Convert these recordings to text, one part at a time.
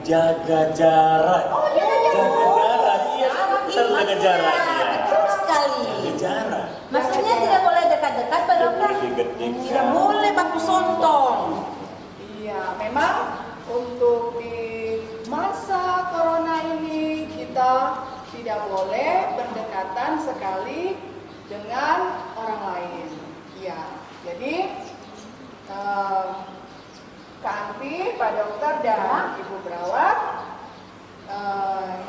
jaga jarak. Oh iya, Jaga jarak, iya. Harus jaga jarak. Iya. Betul sekali. Jaga jarak. Maksudnya tidak boleh dekat-dekat, Pak Dokter. Tidak boleh baku sontong. Iya, memang untuk di masa corona ini kita tidak boleh berdekatan sekali dengan orang lain. Iya, jadi Kak Anti, Pak Dokter dan Ibu Perawat,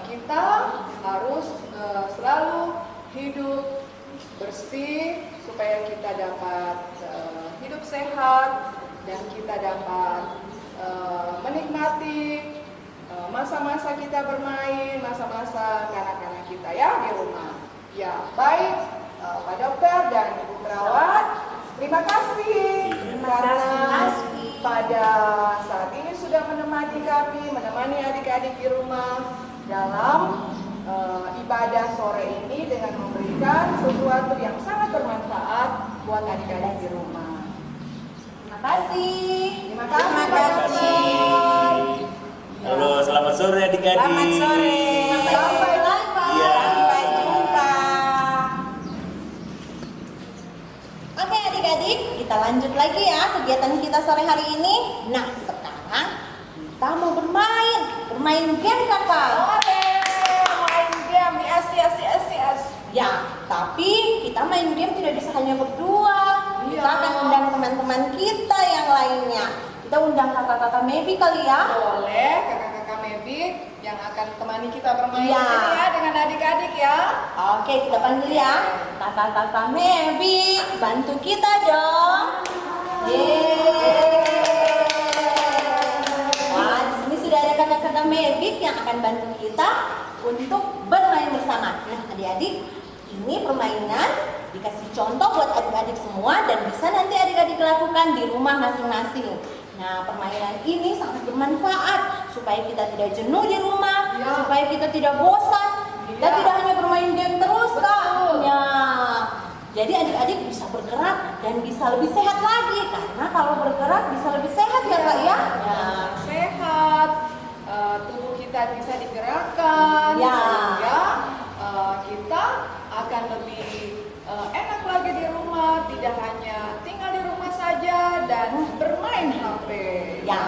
kita harus selalu hidup bersih supaya kita dapat hidup sehat dan kita dapat menikmati masa-masa kita bermain, masa-masa kanak-kanak kita ya di rumah. Ya, baik Pak Dokter dan Ibu Perawat, terima kasih karena pada saat ini sudah menemani kami, menemani adik-adik di rumah dalam ibadah sore ini dengan memberikan sesuatu yang sangat bermanfaat buat adik-adik di rumah. Terima kasih. Terima kasih. Terima kasih. Halo, selamat sore adik-adik. Selamat sore. Sampai jumpa. Iya. Sampai jumpa. Oke adik-adik, kita lanjut lagi ya kegiatan kita sore hari ini. Nah, sekarang kita mau bermain. Bermain game kakak. Oke, main game di STS. Ya, tapi kita main game tidak bisa hanya berdua. Kita Iya. akan undang teman-teman kita yang lainnya. Kita undang kakak-kakak Maybe kali ya. Boleh kakak-kakak Maybe yang akan temani kita bermain Iya. di sini ya dengan adik-adik ya. Oke, kita panggil ya. Kakak-kakak Maybe, bantu kita dong. Yeay. Wah, di sini sudah ada kakak-kakak Maybe yang akan bantu kita untuk bermain bersama. Nah, adik-adik, ini permainan dikasih contoh buat adik-adik semua dan bisa nanti adik-adik lakukan di rumah masing-masing. Nah, permainan ini sangat bermanfaat supaya kita tidak jenuh di rumah, Ya. supaya kita tidak bosan. Kita Ya. tidak hanya bermain game terus, Kak. Betul. Ya. Jadi adik-adik bisa bergerak dan bisa lebih sehat lagi karena kalau bergerak bisa lebih sehat ya, Kak ya. Ya. Sehat, tubuh kita bisa digerakkan Ya. sehingga kita akan lebih enak lagi di rumah, tidak hanya tinggal di rumah saja dan bermain HP. Ya.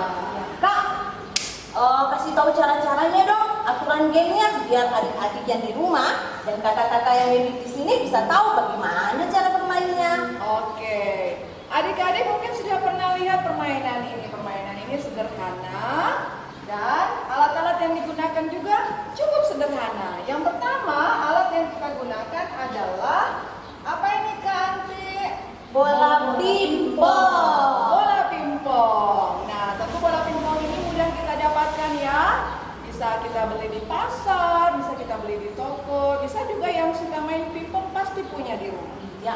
Kak, kasih tahu cara-caranya dong, aturan gamenya biar adik-adik yang di rumah dan kakak-kakak yang hidup di sini bisa tahu bagaimana cara bermainnya. Oke, adik-adik mungkin sudah pernah lihat permainan ini. Permainan ini sederhana dan alat-alat yang digunakan juga cukup sederhana. Yang pertama, alat yang kita gunakan adalah apa ini Kak Anti? Bola pingpong. Bola pingpong. Nah, tentu bola pingpong ini mudah kita dapatkan ya. Bisa kita beli di pasar, bisa kita beli di toko, bisa juga yang suka main pingpong pasti punya di rumah. Ya.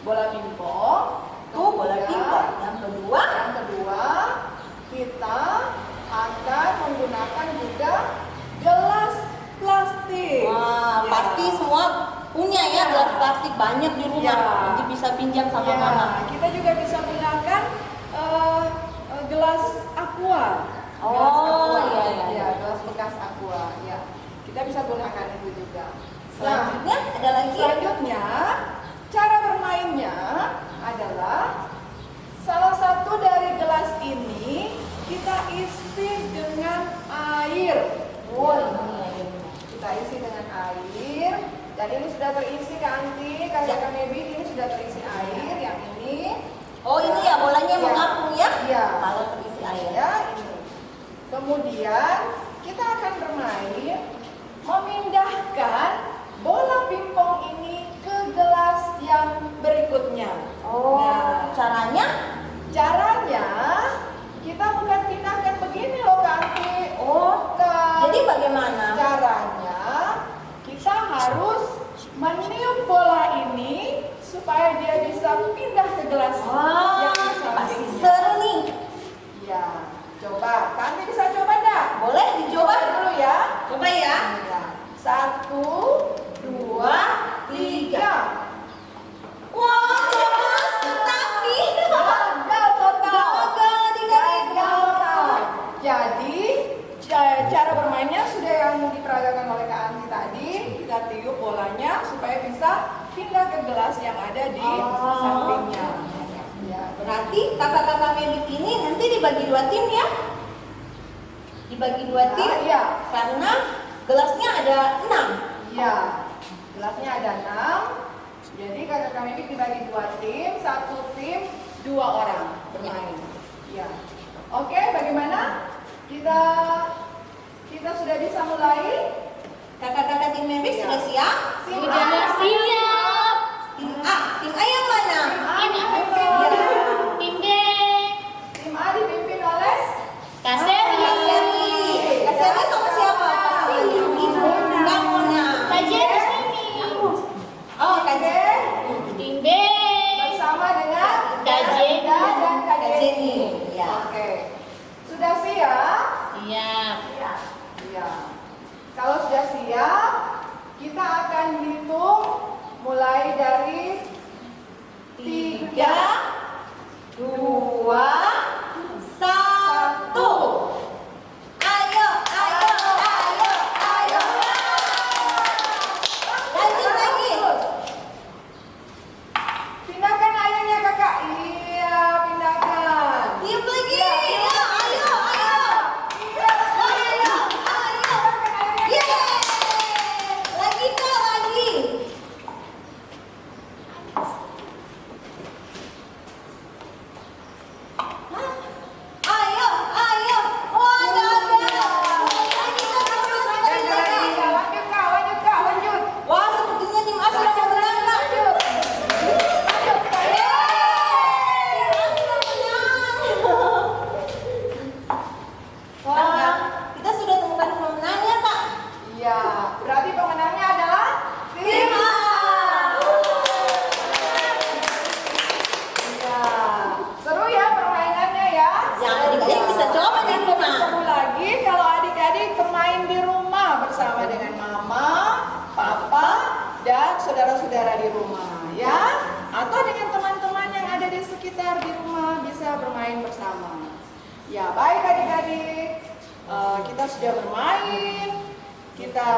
Bola pingpong. Tuh bola Kemudian, pingpong. Yang kedua, kita akan menggunakan juga gelas plastik. wah, Ya. pasti semua punya ya gelas plastik banyak di rumah. Ya. Nanti bisa pinjam sama Ya, mama. kita juga bisa gunakan gelas aqua. Oh, Gelas aqua. iya. Ya, gelas bekas aqua. Ya, kita bisa gunakan itu juga. Selanjutnya ada lagi. Selanjutnya, cara bermainnya adalah salah satu dari gelas ini kita isi dengan air. Oh, ini. Kita isi dengan air. Dan ini sudah terisi Kak Anti, Kak Maybe, ini sudah terisi air. Yang ini. Oh, ini ya bolanya Ya. mengapung ya? Iya. Kalau terisi air. Ya, ini. Kemudian kita akan bermain memindahkan bola pingpong ini ke gelas yang berikutnya. Oh, Nah, caranya? caranya kita bukan pindahkan begini loh Kak Anti. Oh, Bukan. jadi bagaimana? Caranya kita harus meniup bola ini supaya dia bisa pindah ke gelas Wah, yang pasti sampingnya. seru nih. Ya, coba. Kak Anti bisa coba enggak? Boleh dicoba Dulu ya. Coba ya. Ya. 1, 2, 3. Wah, tapi Gagal total. gagal adik-adik. Gagal cara bermainnya sudah yang diperagakan oleh Kak Anti tadi. Kita tiup bolanya supaya bisa pindah ke gelas yang ada di sampingnya. Ya, Berarti kakak-kakak medik ini nanti dibagi 2 tim ya? Dibagi 2 tim? Iya. Karena gelasnya ada 6. Iya. Gelasnya ada 6. Jadi kakak medik dibagi 2 tim, 1 tim 2 orang bermain. Ya. Oke, bagaimana? Kita sudah bisa mulai? Kakak-kakak tim medik sudah siap? Tim Sudah A. siap. Tim A yang mana? Tim A dipimpin oleh Tim B. Tim A dipimpin oleh Kak Seri. Kak Seri sama siapa? Kak Mona. Kak Jen di sini. Oh, Kak Jen. Tim B. bersama dengan Kak Jenny. dan Kak Kak Jenny. Jenny. Ya. Oke. Sudah siap? Siap. Iya. Kalau sudah siap, kita akan hitung mulai dari 3, 2, 2, 1. Ayo. Lagi. Pindahkan ayamnya kakak. Iya, pindahkan. Tiup lagi. Iya, Ya, ayo. Iya, Yeay. Lagi Kak, lagi. Ayo. Wah, nggak ada. Lagi Kak, Lanjut kak, lanjut. Wah, sepertinya tim A sudah mau menang Kak. Lanjut kak. Wah, kita sudah temukan pemenangnya Kak. Iya, berarti pemenangnya adalah Tim A. Iya, seru ya permainannya ya. Yang adik-adik bisa coba di rumah. Seru lagi kalau adik-adik bermain di rumah bersama dengan mama, papa, dan saudara-saudara di rumah ya. Atau dengan teman-teman yang ada di sekitar di rumah bisa bermain bersama. Ya, baik adik-adik. Kita sudah bermain, kita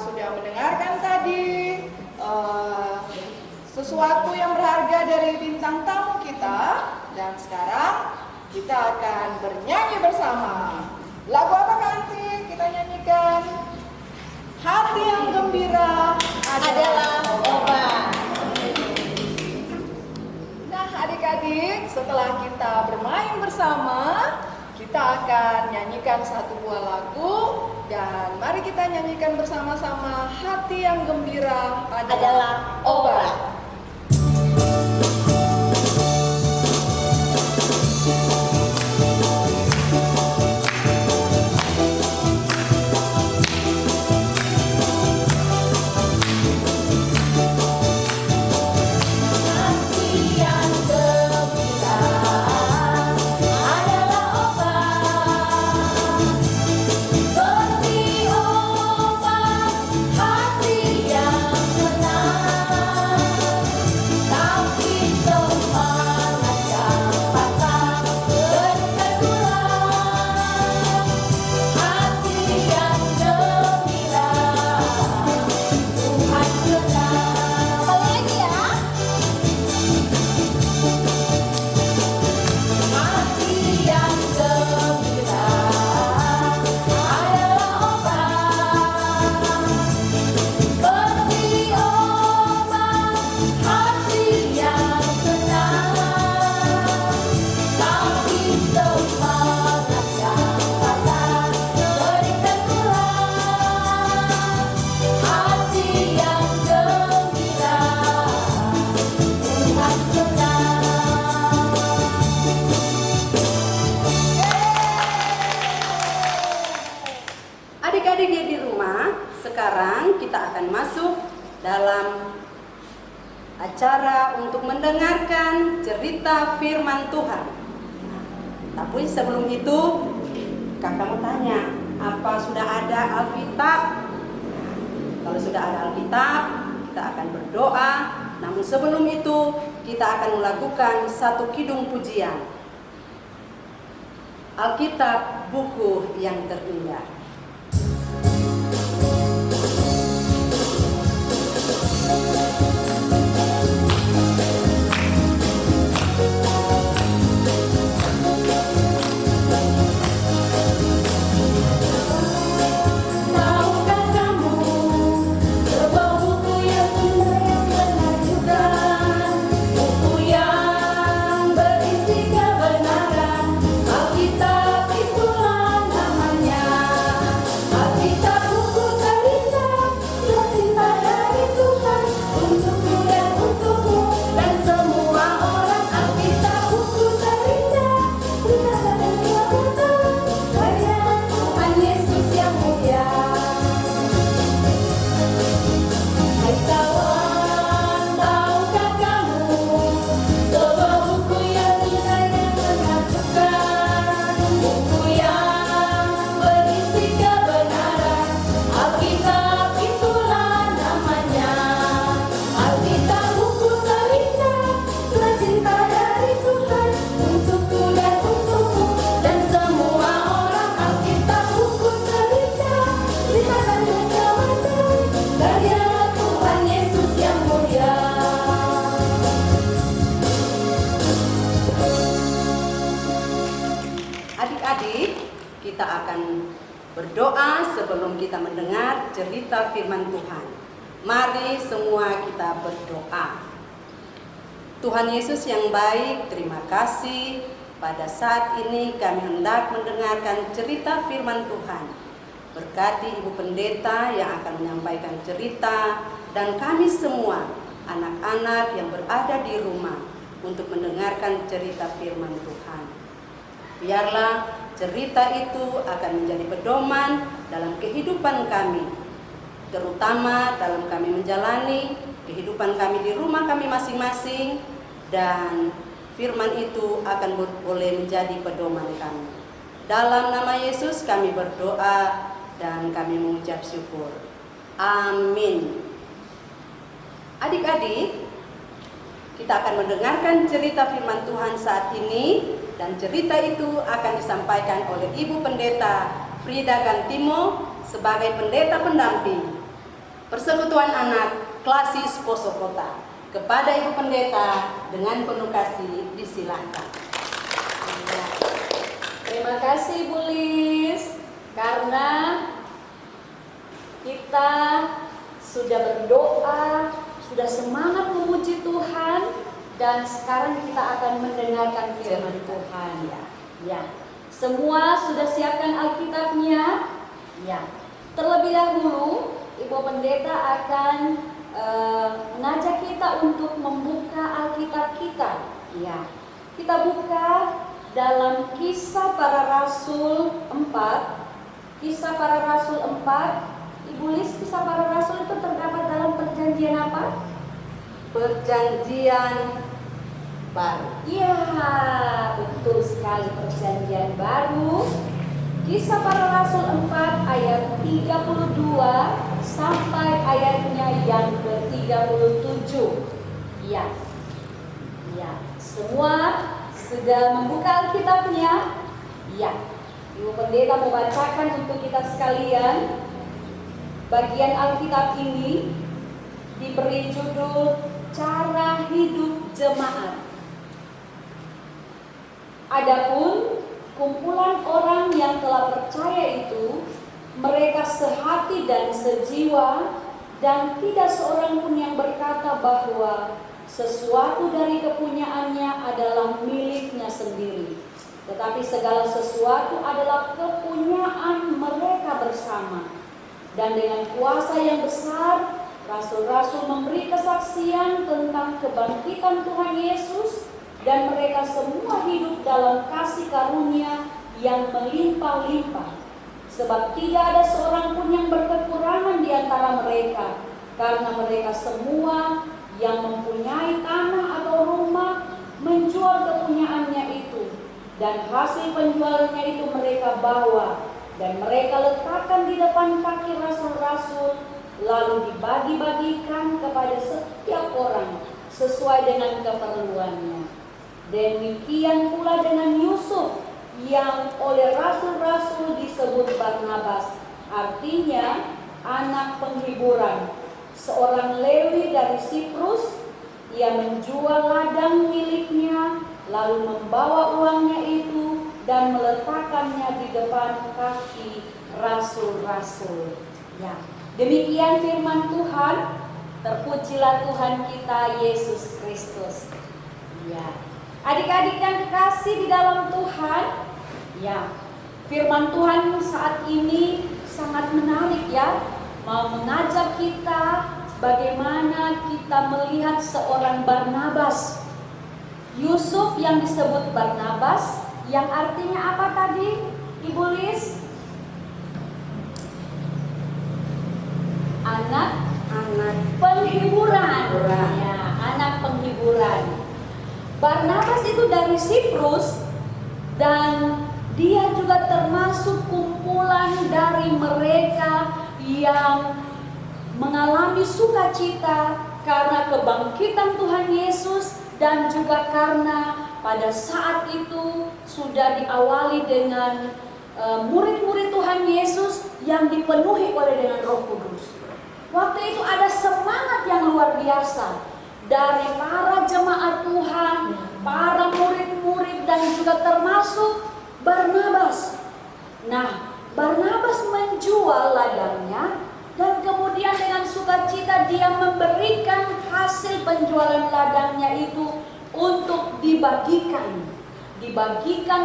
sudah mendengarkan tadi sesuatu yang berharga dari bintang tamu kita, dan sekarang kita akan bernyanyi bersama. Lagu apa Kak Anti? Kita nyanyikan Hati yang Gembira Adalah obat. Nah adik-adik, setelah kita bermain bersama, kita akan nyanyikan satu buah lagu. Dan mari kita nyanyikan bersama-sama Hati yang Gembira Adalah obat. Adik-adik di rumah, sekarang kita akan masuk dalam acara untuk mendengarkan cerita firman Tuhan. Tapi sebelum itu, kakak mau tanya, apa sudah ada Alkitab? Kalau sudah ada Alkitab, kita akan berdoa. Namun sebelum itu, kita akan melakukan satu kidung pujian. Alkitab, buku yang terindah. berdoa sebelum kita mendengar cerita firman Tuhan. Mari semua kita berdoa. Tuhan Yesus yang baik, terima kasih. Pada saat ini kami hendak mendengarkan cerita firman Tuhan. Berkati Ibu Pendeta yang akan menyampaikan cerita dan kami semua, anak-anak yang berada di rumah untuk mendengarkan cerita firman Tuhan. Biarlah cerita itu akan menjadi pedoman dalam kehidupan kami, terutama dalam kami menjalani kehidupan kami di rumah kami masing-masing, dan firman itu akan boleh menjadi pedoman kami. Dalam nama Yesus kami berdoa dan kami mengucap syukur. Amin. Adik-adik, kita akan mendengarkan cerita firman Tuhan saat ini, dan cerita itu akan disampaikan oleh Ibu Pendeta Frida Gantimo sebagai pendeta pendamping Persekutuan Anak Klasis Poso Kota. Kepada Ibu Pendeta dengan penuh kasih disilakan. Terima kasih Bu Lis, karena kita sudah berdoa, sudah semangat memuji Tuhan, dan sekarang kita akan mendengarkan firman Tuhan. Ya, semua sudah siapkan Alkitabnya. Ya, terlebih dahulu Ibu Pendeta akan mengajak kita untuk membuka Alkitab kita. Ya, kita buka dalam Kisah Para Rasul 4. Kisah Para Rasul 4. Ibu Lis, Kisah Para Rasul itu terdapat dalam perjanjian apa? Perjanjian Baru. Iya, betul sekali, perjanjian baru. Kisah Para Rasul 4 ayat 32 sampai ayatnya yang ke-37. Ya. Ya, semua sudah membuka Alkitabnya? Ya. Ibu Pendeta membacakan untuk kita sekalian. Bagian Alkitab ini diberi judul Cara Hidup Jemaat. Adapun kumpulan orang yang telah percaya itu, mereka sehati dan sejiwa, dan tidak seorang pun yang berkata bahwa sesuatu dari kepunyaannya adalah miliknya sendiri, tetapi segala sesuatu adalah kepunyaan mereka bersama. Dan dengan kuasa yang besar, rasul-rasul memberi kesaksian tentang kebangkitan Tuhan Yesus, dan mereka semua hidup dalam kasih karunia yang melimpah-limpah. Sebab tidak ada seorang pun yang berkekurangan di antara mereka, karena mereka semua yang mempunyai tanah atau rumah menjual kepunyaannya itu, dan hasil penjualannya itu mereka bawa, dan mereka letakkan di depan kaki rasul-rasul, lalu dibagi-bagikan kepada setiap orang sesuai dengan keperluannya. Demikian pula dengan Yusuf yang oleh rasul-rasul disebut Barnabas, artinya anak penghiburan, seorang Lewi dari Siprus. Ia menjual ladang miliknya, lalu membawa uangnya itu dan meletakkannya di depan kaki rasul-rasul. Ya, demikian firman Tuhan. Terpujilah Tuhan kita Yesus Kristus. Ya, adik-adik yang kekasih di dalam Tuhan, ya, firman Tuhan saat ini sangat menarik ya, mau mengajak kita bagaimana kita melihat seorang Barnabas. Yusuf yang disebut Barnabas, yang artinya apa tadi, Ibu Lis? Anak penghiburan. Ya, anak penghiburan. Barnabas itu dari Siprus, dan dia juga termasuk kumpulan dari mereka yang mengalami sukacita karena kebangkitan Tuhan Yesus, dan juga karena pada saat itu sudah diawali dengan murid-murid Tuhan Yesus yang dipenuhi oleh dengan Roh Kudus. Waktu itu ada semangat yang luar biasa dari para jemaat Tuhan, para murid-murid, dan juga termasuk Barnabas. Nah, Barnabas menjual ladangnya dan kemudian dengan sukacita dia memberikan hasil penjualan ladangnya itu untuk dibagikan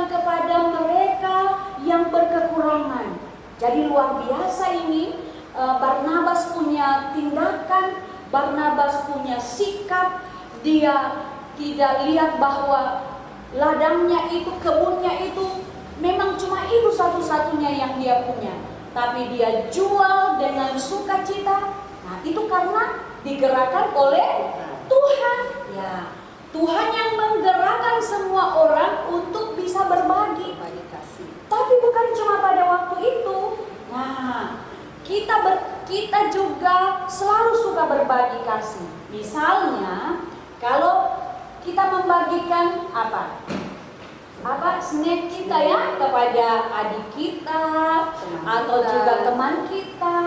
kepada mereka yang berkekurangan. Jadi luar biasa ini, Barnabas punya tindakan, Barnabas punya sikap. Dia tidak lihat bahwa ladangnya itu, kebunnya itu memang cuma itu satu-satunya yang dia punya, tapi dia jual dengan sukacita. Nah, itu karena digerakkan oleh Tuhan. Ya, Tuhan yang menggerakkan semua orang untuk bisa berbagi. Tapi bukan cuma pada waktu itu. Nah, kita juga selalu suka berbagi kasih. Misalnya, kalau kita membagikan apa snack kita ya kepada adik kita atau juga teman kita.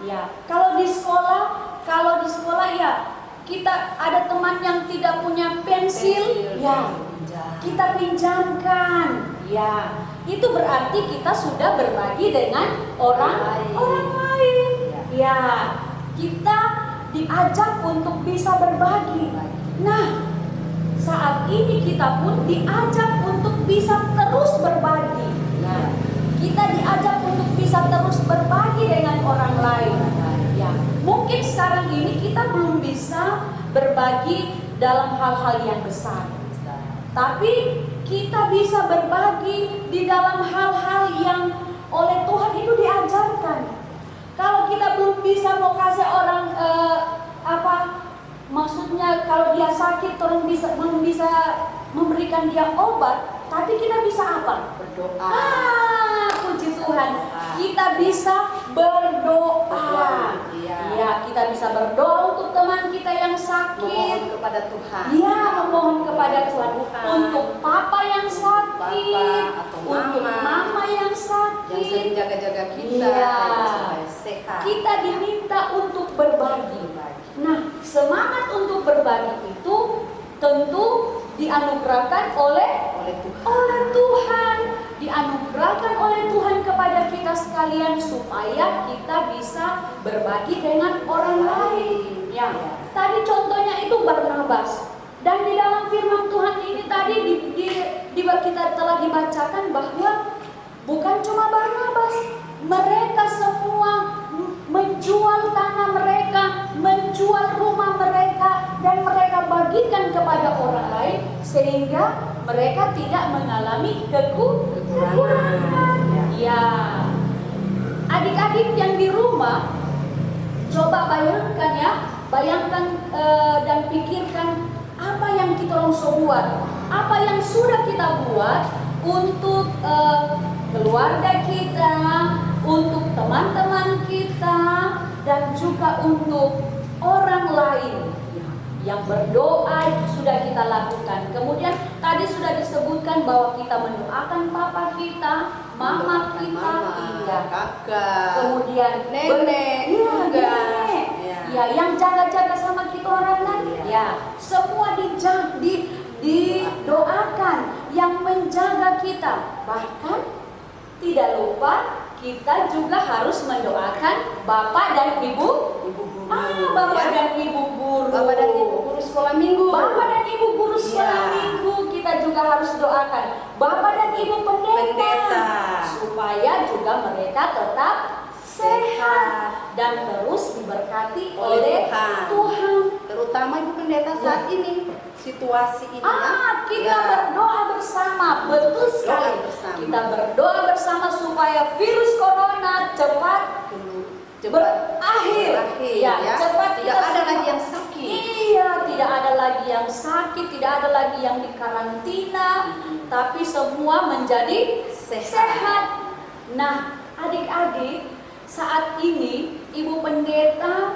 Ya, kalau di sekolah ya kita ada teman yang tidak punya pensil, ya kita pinjamkan. Ya, itu berarti kita sudah berbagi dengan orang lain. Ya, kita diajak untuk bisa berbagi. Nah, saat ini kita pun diajak untuk bisa terus berbagi. Ya, kita diajak untuk bisa terus berbagi dengan orang lain. Ya, mungkin sekarang ini kita belum bisa berbagi dalam hal-hal yang besar. Tapi kita bisa berbagi di dalam hal-hal yang oleh Tuhan itu diajarkan. Kalau kita belum bisa mau kasih orang maksudnya kalau dia sakit orang belum bisa memberikan dia obat, tapi kita bisa apa? Berdoa. Puji Tuhan. Kita bisa berdoa. Ya, kita bisa berdoa untuk teman kita yang sakit. Memohon kepada Tuhan. Ya, memohon kepada Tuhan. Untuk papa yang sakit, atau untuk mama yang sakit, yang sering jaga-jaga kita supaya sehat. Kita diminta untuk berbagi. Nah, semangat untuk berbagi itu tentu dianugerahkan oleh Tuhan, dianugerahkan oleh Tuhan kepada kita sekalian supaya kita bisa berbagi dengan orang lain. Ya, tadi contohnya itu Barnabas. Dan di dalam firman Tuhan ini tadi kita telah dibacakan bahwa bukan cuma Barnabas, mereka semua menjual tanah mereka, menjual rumah mereka, dan mereka bagikan kepada orang lain sehingga mereka tidak mengalami kekurangan. Ya, adik-adik yang di rumah, coba bayangkan dan pikirkan apa yang kita langsung buat, apa yang sudah kita buat untuk keluarga kita, untuk teman-teman kita, dan juga untuk orang lain. Yang berdoa sudah kita lakukan. Kemudian tadi sudah disebutkan bahwa kita mendoakan papa kita, mama kita, kakak, kemudian nenek juga. Ya, yang jaga-jaga sama kita orang lain. Ya, semua didoakan yang menjaga kita. Bahkan tidak lupa kita juga harus mendoakan bapak dan ibu guru. Bapak dan ibu guru. Bapak dan ibu guru sekolah minggu. Bapak dan ibu guru sekolah minggu kita juga harus doakan. Bapak dan ibu pendeta. Supaya juga mereka tetap sehat dan terus diberkati oleh Tuhan. Terutama ibu pendeta saat ini, situasi ini. Kita berdoa bersama, betul sekali. Kita berdoa bersama supaya virus corona cepat berakhir. Cepat tidak ada lagi yang sakit. Iya, tidak ada lagi yang sakit, tidak ada lagi yang dikarantina, tapi semua menjadi sehat. Nah, adik-adik, saat ini Ibu Pendeta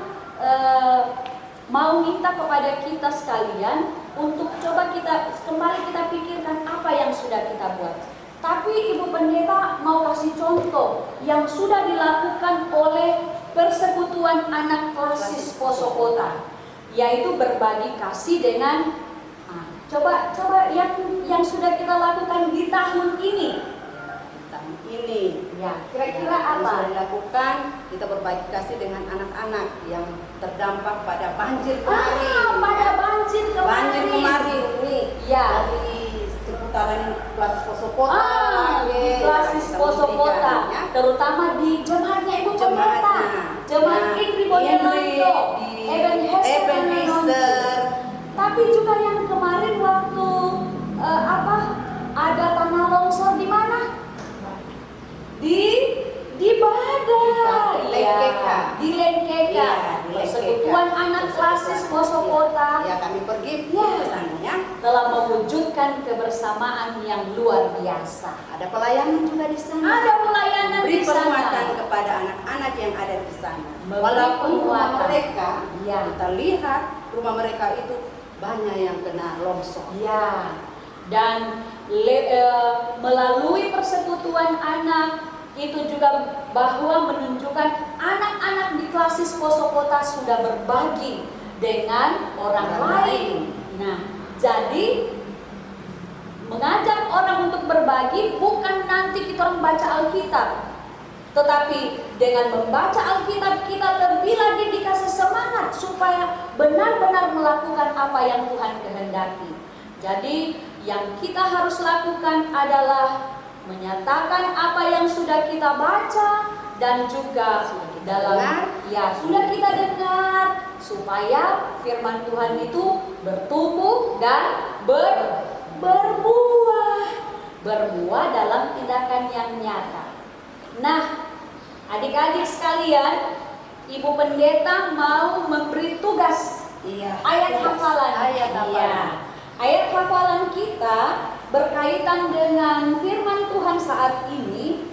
mau minta kepada kita sekalian untuk coba kembali kita pikirkan apa yang sudah kita buat. Tapi Ibu Pendeta mau kasih contoh yang sudah dilakukan oleh Persekutuan Anak Klasis Poso Kota, yaitu berbagi kasih dengan coba yang sudah kita lakukan di tahun ini. Ya, kira-kira Yang apa? sudah dilakukan, kita berbagi kasih dengan anak-anak yang terdampak pada banjir kemarin. Pada banjir kemarin. Banjir kemarin nih. Ya. Dari seputaran kelas Poso Kota. Di Klasis Poso Kota, ya. terutama di jemaatnya Ibu Pendeta, Jemaatnya. jemaat Nah, Indri Bonelando, di Ebenezer. Tapi juga yang kemarin waktu ada tanah longsor di mana? Di Badar, Di Lengkeka. di Lengkeka. Iya, di Persekutuan Lengkeka. Anak Klasis Poso Kota Ya, kami pergi Ya. ke sana ya. telah mewujudkan kebersamaan yang luar biasa. Ada pelayanan juga di sana. Ada pelayanan Beri di sana. penguatan kepada anak-anak yang ada di sana. Memberi Walaupun rumah penguatan. mereka, Ya. kita lihat rumah mereka itu banyak yang kena longsor. Ya, dan melalui persekutuan anak itu juga bahwa menunjukkan anak-anak di Klasis Poso Kota sudah berbagi dengan orang lain. Nah, jadi mengajak orang untuk berbagi bukan nanti kita orang baca Alkitab, tetapi dengan membaca Alkitab kita lebih lagi dikasih semangat supaya benar-benar melakukan apa yang Tuhan kehendaki. Jadi yang kita harus lakukan adalah menyatakan apa yang sudah kita baca dan juga sudah kita dengar supaya firman Tuhan itu bertumbuh dan berbuah dalam tindakan yang nyata. Nah, adik-adik sekalian, Ibu Pendeta mau memberi tugas Iya. ayat hafalan. Ayat hafalan. Iya. Ayat hafalan kita berkaitan dengan firman Tuhan saat ini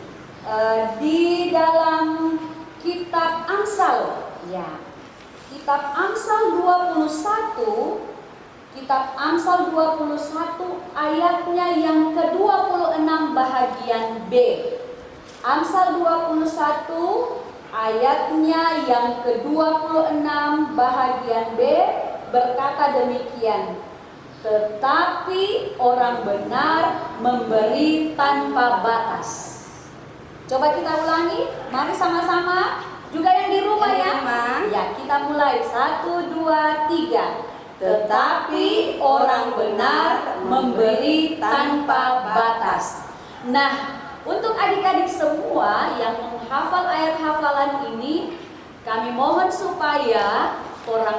di dalam kitab Amsal. Ya. Kitab Amsal 21, kitab Amsal 21 ayatnya yang ke-26 bahagian B. Amsal 21 ayatnya yang ke-26 bahagian B berkata demikian. Tetapi orang benar memberi tanpa batas. Coba kita ulangi, mari sama-sama. Juga yang di rumah Yang di ya. rumah. Ya, kita mulai 1, 2, 3. Tetapi orang benar memberi tanpa batas. Nah, untuk adik-adik semua yang menghafal ayat hafalan ini, kami mohon supaya orang